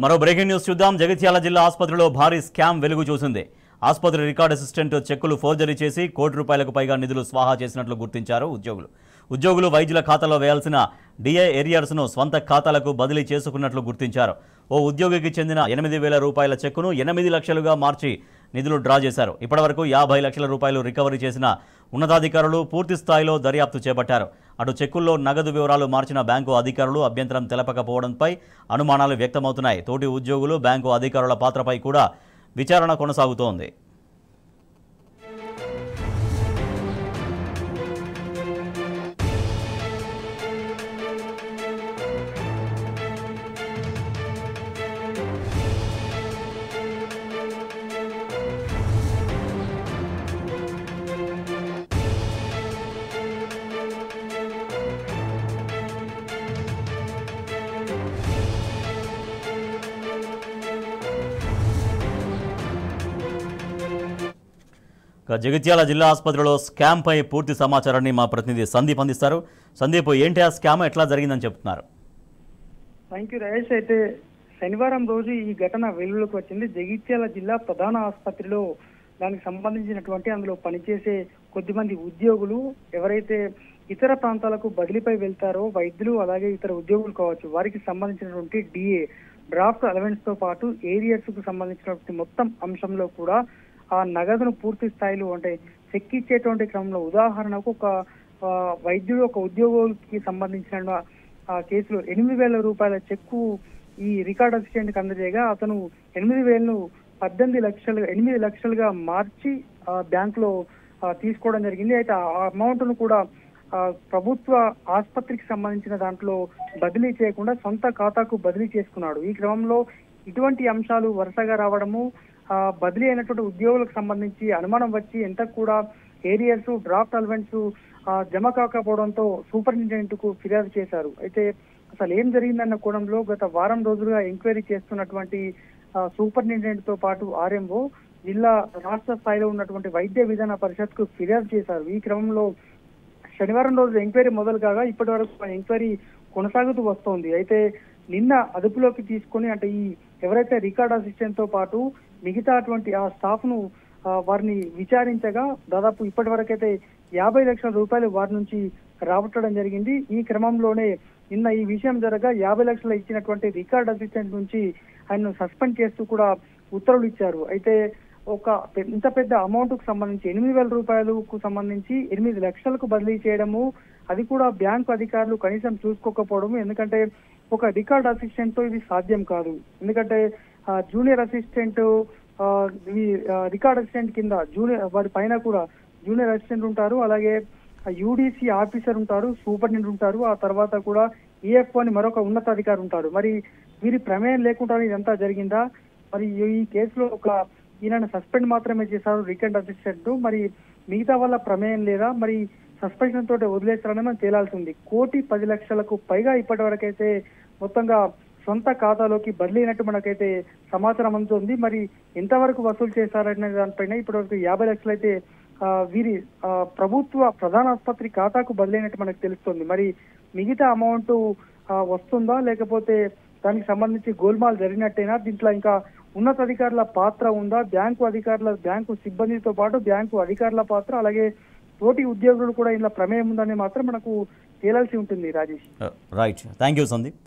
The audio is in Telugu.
మరో బ్రేకింగ్ న్యూస్ చూద్దాం. జగిత్యాల జిల్లా ఆసుపత్రిలో భారీ స్కామ్ వెలుగు చూసింది. ఆసుపత్రి రికార్డ్ అసిస్టెంట్ చెక్కులు ఫోర్జరీ చేసి ₹1 కోటి పైగా నిధులు స్వాహా చేసినట్లు గుర్తించారు ఉద్యోగులు వైద్యుల ఖాతాలో వేయాల్సిన డిఏ ఏరియర్స్ను స్వంత ఖాతాలకు బదిలీ చేసుకున్నట్లు గుర్తించారు. ఓ ఉద్యోగికి చెందిన ₹8,000 చెక్కును 8 లక్షలుగా మార్చి నిధులు డ్రా చేశారు. ఇప్పటివరకు ₹50 లక్షల రికవరీ చేసిన ఉన్నతాధికారులు పూర్తి స్థాయిలో దర్యాప్తు చేపట్టారు. అటు చెక్కుల్లో నగదు వివరాలు మార్చిన బ్యాంకు అధికారులు అభ్యంతరం తెలపకపోవడంపై అనుమానాలు వ్యక్తమవుతున్నాయి. తోటి ఉద్యోగులు బ్యాంకు అధికారుల పాత్రపై కూడా విచారణ కొనసాగుతోంది. జగిత్యాల జిల్లా ఆసుపత్రిలో స్కామ్ పై పూర్తి సమాచారాన్ని మా ప్రతినిధి సందీప్ అందిస్తారు. సందీప్, ఏంటి ఆ స్కామ్, ఎట్లా జరిగిందని చెప్తున్నారు? Thank you Rajesh. అయితే శనివారం రోజు ఈ ఘటన వెలుగులోకి వచ్చింది. జగిత్యాల జిల్లా ప్రధాన ఆసుపత్రిలో దానికి సంబంధించినటువంటి అందులో పనిచేసే కొద్దిమంది ఉద్యోగులు ఎవరైతే ఇతర ప్రాంతాలకు బదిలీపై వెళ్తారో వైద్యులు అలాగే ఇతర ఉద్యోగులు కావచ్చు, వారికి సంబంధించినటువంటి డిఏ డ్రాఫ్ట్ అలవెన్స్ తో పాటు ఏరియర్స్ కు సంబంధించినటువంటి మొత్తం అంశంలో కూడా ఆ నగదును పూర్తి స్థాయిలో అంటే చెక్కిచ్చేటువంటి క్రమంలో ఉదాహరణకు ఒక వైద్యుడు ఒక ఉద్యోగికి సంబంధించిన కేసులో ₹8,000 చెక్కు ఈ రికార్డ్ అసిస్టెంట్ కి అందజేయగా అతను 8,000ను 8 లక్షలుగా మార్చి బ్యాంక్ లో తీసుకోవడం జరిగింది. అయితే ఆ అమౌంట్ ను కూడా ప్రభుత్వ ఆసుపత్రికి సంబంధించిన దాంట్లో బదిలీ చేయకుండా సొంత ఖాతాకు బదిలీ చేసుకున్నాడు. ఈ క్రమంలో ఇటువంటి అంశాలు వరుసగా రావడము, బదిలీ అయినటువంటి ఉద్యోగులకు సంబంధించి అనుమానం వచ్చి ఎంత కూడా ఏరియర్స్ డ్రాఫ్ట్ అలవెన్స్ జమ కాకపోవడంతో సూపరింటెండెంట్ కు ఫిర్యాదు చేశారు. అయితే అసలు ఏం జరిగిందన్న కోణంలో గత వారం రోజులుగా ఎంక్వైరీ చేస్తున్నటువంటి సూపరింటెండెంట్ తో పాటు ఆర్ఎంఓ జిల్లా రాష్ట్ర స్థాయిలో ఉన్నటువంటి వైద్య విధాన పరిషత్ కు ఫిర్యాదు చేశారు. ఈ క్రమంలో శనివారం రోజు ఎంక్వైరీ మొదలు కాగా ఇప్పటి వరకు ఎంక్వైరీ కొనసాగుతూ వస్తోంది. అయితే నిన్న అదుపులోకి తీసుకొని అంటే ఈ ఎవరైతే రికార్డ్ అసిస్టెంట్ తో పాటు మిగతా అటువంటి ఆ స్టాఫ్ ను వారిని విచారించగా దాదాపు ఇప్పటి వరకైతే ₹50 లక్షల వారి నుంచి రాబట్టడం జరిగింది. ఈ క్రమంలోనే నిన్న ఈ విషయం జరగా 50 లక్షలు ఇచ్చినటువంటి రికార్డ్ అసిస్టెంట్ నుంచి ఆయన్ను సస్పెండ్ చేస్తూ కూడా ఉత్తర్వులు ఇచ్చారు. అయితే ఒక ఇంత పెద్ద అమౌంట్ కు సంబంధించి ₹8,000 సంబంధించి 8 లక్షలకు బదిలీ చేయడము, అది కూడా బ్యాంకు అధికారులు కనీసం చూసుకోకపోవడము. ఎందుకంటే ఒక రికార్డ్ అసిస్టెంట్ తో ఇది సాధ్యం కాదు. ఎందుకంటే జూనియర్ అసిస్టెంట్ ఈ రికార్డ్ అసిస్టెంట్ కింద వారి పైన కూడా జూనియర్ అసిస్టెంట్ ఉంటారు, అలాగే యూడిసి ఆఫీసర్ ఉంటారు, సూపరింటెండెంట్ ఉంటారు, ఆ తర్వాత కూడా ఈఎఫ్ఓ అని మరొక ఉన్నతాధికారి ఉంటారు. మరి వీరి ప్రమేయం లేకుండా ఇదంతా జరిగిందా? మరి ఈ కేసులో ఈయన సస్పెండ్ మాత్రమే చేశారు రికార్డ్ అసిస్టెంట్, మరి మిగతా వాళ్ళ ప్రమేయం లేదా, మరి సస్పెన్షన్ తోటి వదిలేస్తారని మనం తేలాల్సింది. ₹1,10,00,000 పైగా ఇప్పటి వరకైతే మొత్తంగా సొంత ఖాతాలోకి బదిలీ అయినట్టు మనకైతే సమాచారం అందుతుంది. మరి ఎంతవరకు వసూలు చేశారనే దానిపైన ఇప్పటి వరకు 50 లక్షలు అయితే వీరి ప్రభుత్వ ప్రధాన ఆసుపత్రి ఖాతాకు బదిలీ అయినట్టు మనకు తెలుస్తుంది. మరి మిగతా అమౌంట్ వస్తుందా లేకపోతే దానికి సంబంధించి గోల్మాల్ జరిగినట్టేనా? దీంట్లో ఇంకా ఉన్నతాధికారుల పాత్ర ఉందా? బ్యాంకు సిబ్బందితో పాటు బ్యాంకు అధికారుల పాత్ర అలాగే తోటి ఉద్యోగులు కూడా ఇలా ప్రమేయం ఉందని మాత్రం మనకు తేలాల్సి ఉంటుంది Rajesh. Right, thank you Sandeep.